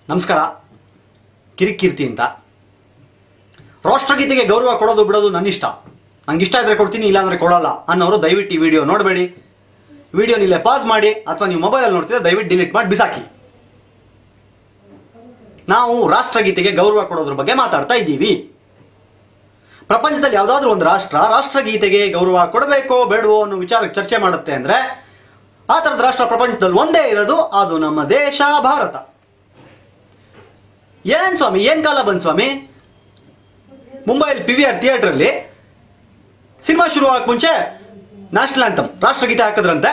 ನಮಸ್ಕಾರ. ಕಿರಿಕೀರ್ತಿ ಅಂತ. ರಾಷ್ಟ್ರಗೀತೆಗೆ ಗೌರವ ಕೊಡೋದು ಬಿಡೋದು ನನ್ನ ಇಷ್ಟ. ನಂಗೆ ಇಷ್ಟ ಇದ್ರೆ ಕೊಡ್ತೀನಿ, ಇಲ್ಲಾಂದ್ರೆ ಕೊಡಲ್ಲ ಅನ್ನೋರು ದಯವಿಟ್ಟು ಈ ವಿಡಿಯೋ ನೋಡಬೇಡಿ. ವಿಡಿಯೋ ಇಲ್ಲೇ ಪಾಸ್ ಮಾಡಿ, ಅಥವಾ ನೀವು ಮೊಬೈಲಲ್ಲಿ ನೋಡ್ತಿದ್ರೆ ದಯವಿಟ್ಟು ಡಿಲೀಟ್ ಮಾಡಿ ಬಿಸಾಕಿ. ನಾವು ರಾಷ್ಟ್ರಗೀತೆಗೆ ಗೌರವ ಕೊಡೋದ್ರ ಬಗ್ಗೆ ಮಾತಾಡ್ತಾ ಇದ್ದೀವಿ. ಪ್ರಪಂಚದಲ್ಲಿ ಯಾವುದಾದ್ರೂ ಒಂದು ರಾಷ್ಟ್ರಗೀತೆಗೆ ಗೌರವ ಕೊಡಬೇಕೋ ಬೇಡವೋ ಅನ್ನೋ ವಿಚಾರಕ್ಕೆ ಚರ್ಚೆ ಮಾಡುತ್ತೆ ಅಂದ್ರೆ ಆ ಥರದ ರಾಷ್ಟ್ರ ಪ್ರಪಂಚದಲ್ಲಿ ಒಂದೇ ಇರೋದು, ಅದು ನಮ್ಮ ದೇಶ ಭಾರತ. ಏನ್ ಸ್ವಾಮಿ, ಏನ್ ಕಾಲ ಬಂದ್ ಸ್ವಾಮಿ. ಮುಂಬೈಲಿ PVR ಥಿಯೇಟರ್ ಸಿನಿಮಾ ಶುರು ಆಗಕ್ಕೆ ಮುಂಚೆ ನ್ಯಾಷನಲ್ ಆಂಥಮ್ ರಾಷ್ಟ್ರಗೀತೆ ಹಾಕಿದ್ರಂತೆ.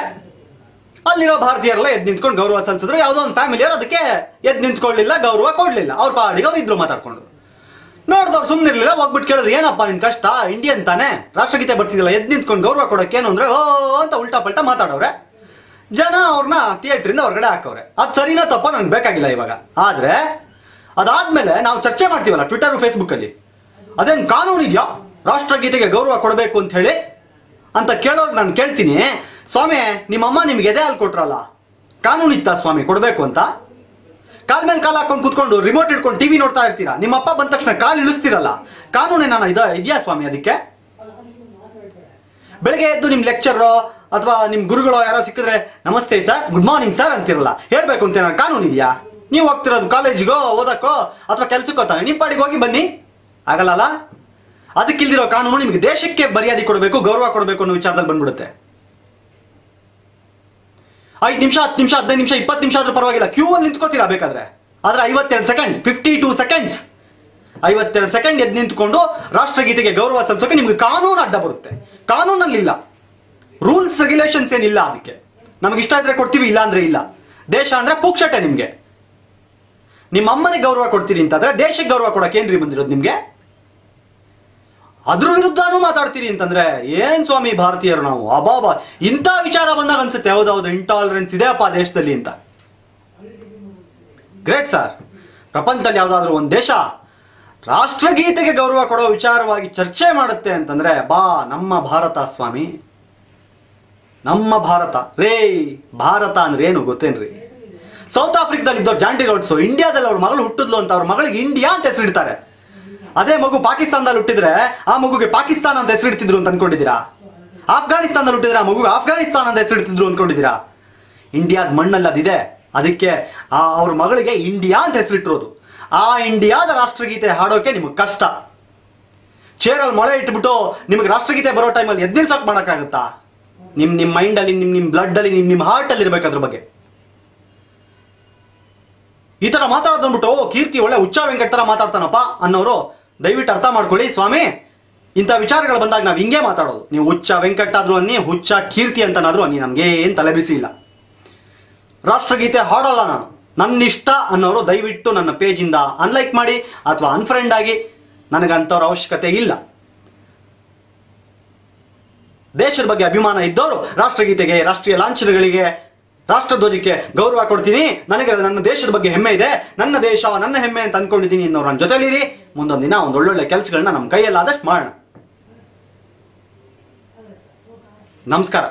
ಅಲ್ಲಿರೋ ಭಾರತೀಯರೆಲ್ಲ ಎದ್ದು ನಿಂತ್ಕೊಂಡು ಗೌರವ ಸಲ್ಲಿಸಿದ್ರು. ಯಾವುದೋ ಒಂದು ಫ್ಯಾಮಿಲಿಯವರು ಅದಕ್ಕೆ ಎದ್ದು ನಿಂತ್ಕೊಳ್ಳಿಲ್ಲ, ಗೌರವ ಕೊಡ್ಲಿಲ್ಲ. ಅವ್ರ ಪಾಡಿಗೆ ಅವ್ರು ಇದ್ರು ಮಾತಾಡ್ಕೊಂಡು. ನೋಡಿದವ್ರು ಸುಮ್ಮನಿರ್ಲಿಲ್ಲ, ಹೋಗ್ಬಿಟ್ಟು ಕೇಳಿದ್ರು, ಏನಪ್ಪ ನಿನ್ ಕಷ್ಟ, ಇಂಡಿಯನ್ ತಾನೆ, ರಾಷ್ಟ್ರಗೀತೆ ಬರ್ತಿದಿಲ್ಲ, ಎದ್ದು ನಿಂತ್ಕೊಂಡು ಗೌರವ ಕೊಡೋಕ್ಕೇನು ಅಂದ್ರೆ ಓ ಅಂತ ಉಲ್ಟಾ ಪಲ್ಟಾ ಮಾತಾಡವ್ರೆ. ಜನ ಅವ್ರನ್ನ ಥಿಯೇಟ್ರಿಂದ ಹೊರಗಡೆ ಹಾಕವ್ರೆ. ಅದು ಸರಿನಾ ತಪ್ಪ ನನಗೆ ಬೇಕಾಗಿಲ್ಲ ಇವಾಗ. ಆದ್ರೆ ಅದಾದ್ಮೇಲೆ ನಾವು ಚರ್ಚೆ ಮಾಡ್ತೀವಲ್ಲ ಟ್ವಿಟರ್ ಫೇಸ್ಬುಕ್ ಅಲ್ಲಿ, ಅದೇನು ಕಾನೂನು ಇದೆಯಾ ರಾಷ್ಟ್ರಗೀತೆಗೆ ಗೌರವ ಕೊಡಬೇಕು ಅಂತ ಹೇಳಿ ಅಂತ ಕೇಳೋರು ನಾನು ಕೇಳ್ತೀನಿ, ಸ್ವಾಮಿ ನಿಮ್ಮಮ್ಮ ನಿಮ್ಗೆ ಎದೆ ಹಾಲು ಕೊಟ್ರಲ್ಲ, ಕಾನೂನು ಇತ್ತಾ ಸ್ವಾಮಿ ಕೊಡಬೇಕು ಅಂತ? ಕಾಲ್ ಮೇಲೆ ಕಾಲು ಹಾಕೊಂಡು ಕುತ್ಕೊಂಡು ರಿಮೋಟ್ ಇಟ್ಕೊಂಡು ಟಿವಿ ನೋಡ್ತಾ ಇರ್ತೀರಾ, ನಿಮ್ಮಪ್ಪ ಬಂದ ತಕ್ಷಣ ಕಾಲು ಇಳಿಸ್ತಿರಲ್ಲ, ಕಾನೂನೇನ ಇದೆಯಾ ಸ್ವಾಮಿ ಅದಕ್ಕೆ? ಬೆಳಗ್ಗೆ ಎದ್ದು ನಿಮ್ ಲೆಕ್ಚರೋ ಅಥವಾ ನಿಮ್ ಗುರುಗಳೋ ಯಾರೋ ಸಿಕ್ಕಿದ್ರೆ ನಮಸ್ತೆ ಸರ್, ಗುಡ್ ಮಾರ್ನಿಂಗ್ ಸರ್ ಅಂತಿರಲ್ಲ, ಹೇಳ್ಬೇಕು ಅಂತ ಏನಾದ್ರು ಕಾನೂನು ಇದೆಯಾ? ನೀವು ಹೋಗ್ತಿರೋದು ಕಾಲೇಜಿಗೋ ಓದಕ್ಕೋ ಅಥವಾ ಕೆಲ್ಸಕ್ಕೋ ತಾನೆ, ನಿಮ್ಮ ಪಾಡಿಗೆ ಹೋಗಿ ಬನ್ನಿ, ಆಗಲ್ಲ. ಅದಕ್ಕಿಲ್ದಿರೋ ಕಾನೂನು ನಿಮ್ಗೆ ದೇಶಕ್ಕೆ ಮರ್ಯಾದೆ ಕೊಡಬೇಕು, ಗೌರವ ಕೊಡಬೇಕು ಅನ್ನೋ ವಿಚಾರದಲ್ಲಿ ಬಂದ್ಬಿಡುತ್ತೆ. 5 ನಿಮಿಷ 10 ನಿಮಿಷ 15 ನಿಮಿಷ 20 ನಿಮಿಷ ಆದ್ರೂ ಪರವಾಗಿಲ್ಲ, ಕ್ಯೂ ಅಲ್ಲಿ ನಿಂತ್ಕೋತೀರಾ ಬೇಕಾದ್ರೆ. ಆದ್ರೆ 52 ಸೆಕೆಂಡ್ 52 ಸೆಕೆಂಡ್ಸ್ 52 ಸೆಕೆಂಡ್ ಎದ್ದು ನಿಂತ್ಕೊಂಡು ರಾಷ್ಟ್ರಗೀತೆಗೆ ಗೌರವ ಸಲ್ಲಿಸೋಕೆ ನಿಮ್ಗೆ ಕಾನೂನು ಅಡ್ಡ ಬರುತ್ತೆ. ಕಾನೂನಲ್ಲಿಲ್ಲ, ರೂಲ್ಸ್ ರೆಗ್ಯುಲೇಷನ್ಸ್ ಏನಿಲ್ಲ. ಅದಕ್ಕೆ ನಮ್ಗೆ ಇಷ್ಟ ಇದ್ರೆ ಕೊಡ್ತೀವಿ, ಇಲ್ಲ ಅಂದ್ರೆ ಇಲ್ಲ. ದೇಶ ಅಂದ್ರೆ ಪೂಕ್ಷಟೆ. ನಿಮ್ಗೆ ನಿಮ್ಮ ಅಮ್ಮನಿಗೆ ಗೌರವ ಕೊಡ್ತೀರಿ ಅಂತಂದ್ರೆ ದೇಶಕ್ಕೆ ಗೌರವ ಕೊಡಕ್ಕೆ ಏನ್ರಿ ಬಂದಿರೋದು ನಿಮ್ಗೆ? ಅದ್ರ ವಿರುದ್ಧನೂ ಮಾತಾಡ್ತೀರಿ ಅಂತಂದ್ರೆ ಏನ್ ಸ್ವಾಮಿ ಭಾರತೀಯರು ನಾವು? ಅಬಾಬಾ, ಇಂಥ ವಿಚಾರ ಬಂದಾಗ ಅನ್ಸುತ್ತೆ ಹೌದೌದು ಇಂಟಾಲರೆನ್ಸ್ ಇದೆಯಪ್ಪ ದೇಶದಲ್ಲಿ ಅಂತ. Great sir. ಪ್ರಪಂಚದಲ್ಲಿ ಯಾವ್ದಾದ್ರು ಒಂದು ದೇಶ ರಾಷ್ಟ್ರಗೀತೆಗೆ ಗೌರವ ಕೊಡೋ ವಿಚಾರವಾಗಿ ಚರ್ಚೆ ಮಾಡುತ್ತೆ ಅಂತಂದ್ರೆ ಬಾ ನಮ್ಮ ಭಾರತ ಸ್ವಾಮಿ, ನಮ್ಮ ಭಾರತ ರೇ. ಭಾರತ ಅಂದ್ರೆ ಏನು ಗೊತ್ತೇನ್ರಿ? ಸೌತ್ ಆಫ್ರಿಕಾದಲ್ಲಿ ಇದ್ದವ್ರು ಜಾಂಡಿ ರೋಡ್ಸು ಇಂಡಿಯಾದಲ್ಲಿ ಅವ್ರ ಮಗಳು ಹುಟ್ಟಿದ್ಲು ಅಂತ ಅವ್ರ ಮಗಳಿಗೆ ಇಂಡಿಯಾ ಅಂತ ಹೆಸರಿಡ್ತಾರೆ. ಅದೇ ಮಗು ಪಾಕಿಸ್ತಾನದಲ್ಲಿ ಹುಟ್ಟಿದ್ರೆ ಆ ಮಗುಗೆ ಪಾಕಿಸ್ತಾನ ಅಂತ ಹೆಸರಿಡ್ತಿದ್ರು ಅಂತ ಅನ್ಕೊಂಡಿದ್ದೀರಾ? ಆಫ್ಘಾನಿಸ್ತಾನದಲ್ಲಿ ಹುಟ್ಟಿದ್ರೆ ಆ ಮಗುಗೆ ಆಫ್ಘಾನಿಸ್ತಾನ ಅಂತ ಹೆಸರಿಡ್ತಿದ್ರು ಅನ್ಕೊಂಡಿದ್ದೀರಾ? ಇಂಡಿಯಾದ ಮಣ್ಣಲ್ಲಿ ಅದಿದೆ, ಅದಕ್ಕೆ ಅವ್ರ ಮಗಳಿಗೆ ಇಂಡಿಯಾ ಅಂತ ಹೆಸರಿಟ್ಟಿರೋದು. ಆ ಇಂಡಿಯಾದ ರಾಷ್ಟ್ರಗೀತೆ ಹಾಡೋಕೆ ನಿಮಗೆ ಕಷ್ಟ. ಚೇರಲ್ಲಿ ಮೊಳೆ ಇಟ್ಬಿಟ್ಟು ನಿಮಗೆ ರಾಷ್ಟ್ರಗೀತೆ ಬರೋ ಟೈಮಲ್ಲಿ ಎದ್ದು ನಿಲ್ಸೋಕೆ ಮಾಡೋಕ್ಕಾಗುತ್ತಾ? ನಿಮ್ಮ ಮೈಂಡಲ್ಲಿ, ನಿಮ್ಮ ಬ್ಲಡ್ ಅಲ್ಲಿ, ನಿಮ್ಮ ಹಾರ್ಟಲ್ಲಿ ಇರ್ಬೇಕು ಅದ್ರ ಬಗ್ಗೆ. ಈ ತರ ಮಾತಾಡೋದ್ಬಿಟ್ಟು ಕೀರ್ತಿ ಒಳ್ಳೆ ಹುಚ್ಚ ವೆಂಕಟ್ ತರ ಮಾತಾಡ್ತಾನಪ್ಪ ಅನ್ನೋರು ದಯವಿಟ್ಟು ಅರ್ಥ ಮಾಡ್ಕೊಳ್ಳಿ. ಸ್ವಾಮಿ ಇಂಥ ವಿಚಾರಗಳು ಬಂದಾಗ ನಾವು ಹಿಂಗೆ ಮಾತಾಡೋದು. ನೀವು ಹುಚ್ಚ ವೆಂಕಟ್ ಆದ್ರೂ ಅನ್ನಿ, ಹುಚ್ಚ ಕೀರ್ತಿ ಅಂತನಾದ್ರೂ ಅನ್ನಿ, ನಮ್ಗೆ ಏನ್ ತಲೆ ಬಿಸಿ ಇಲ್ಲ. ರಾಷ್ಟ್ರಗೀತೆ ಹಾಡಲ್ಲ ನಾನು, ನನ್ನ ಇಷ್ಟ ಅನ್ನೋರು ದಯವಿಟ್ಟು ನನ್ನ ಪೇಜಿಂದ ಅನ್ಲೈಕ್ ಮಾಡಿ ಅಥವಾ ಅನ್ಫ್ರೆಂಡ್ ಆಗಿ. ನನಗಂಥವ್ರ ಅವಶ್ಯಕತೆ ಇಲ್ಲ. ದೇಶದ ಬಗ್ಗೆ ಅಭಿಮಾನ ಇದ್ದವರು ರಾಷ್ಟ್ರಗೀತೆಗೆ, ರಾಷ್ಟ್ರೀಯ ಲಾಂಛನಗಳಿಗೆ, ರಾಷ್ಟ್ರಧ್ವಜಕ್ಕೆ ಗೌರವ ಕೊಡ್ತೀನಿ, ನನಗೆ ನನ್ನ ದೇಶದ ಬಗ್ಗೆ ಹೆಮ್ಮೆ ಇದೆ, ನನ್ನ ದೇಶ ನನ್ನ ಹೆಮ್ಮೆ ಅಂತ ಅನ್ಕೊಂಡಿದ್ದೀನಿ ಅನ್ನೋರು ನನ್ನ ಜೊತೆಲಿರಿ. ಮುಂದೊಂದು ದಿನ ಒಂದು ಒಳ್ಳೊಳ್ಳೆ ಕೆಲಸಗಳನ್ನ ನಮ್ಮ ಕೈಯಲ್ಲಾದಷ್ಟು ಮಾಡೋಣ. ನಮಸ್ಕಾರ.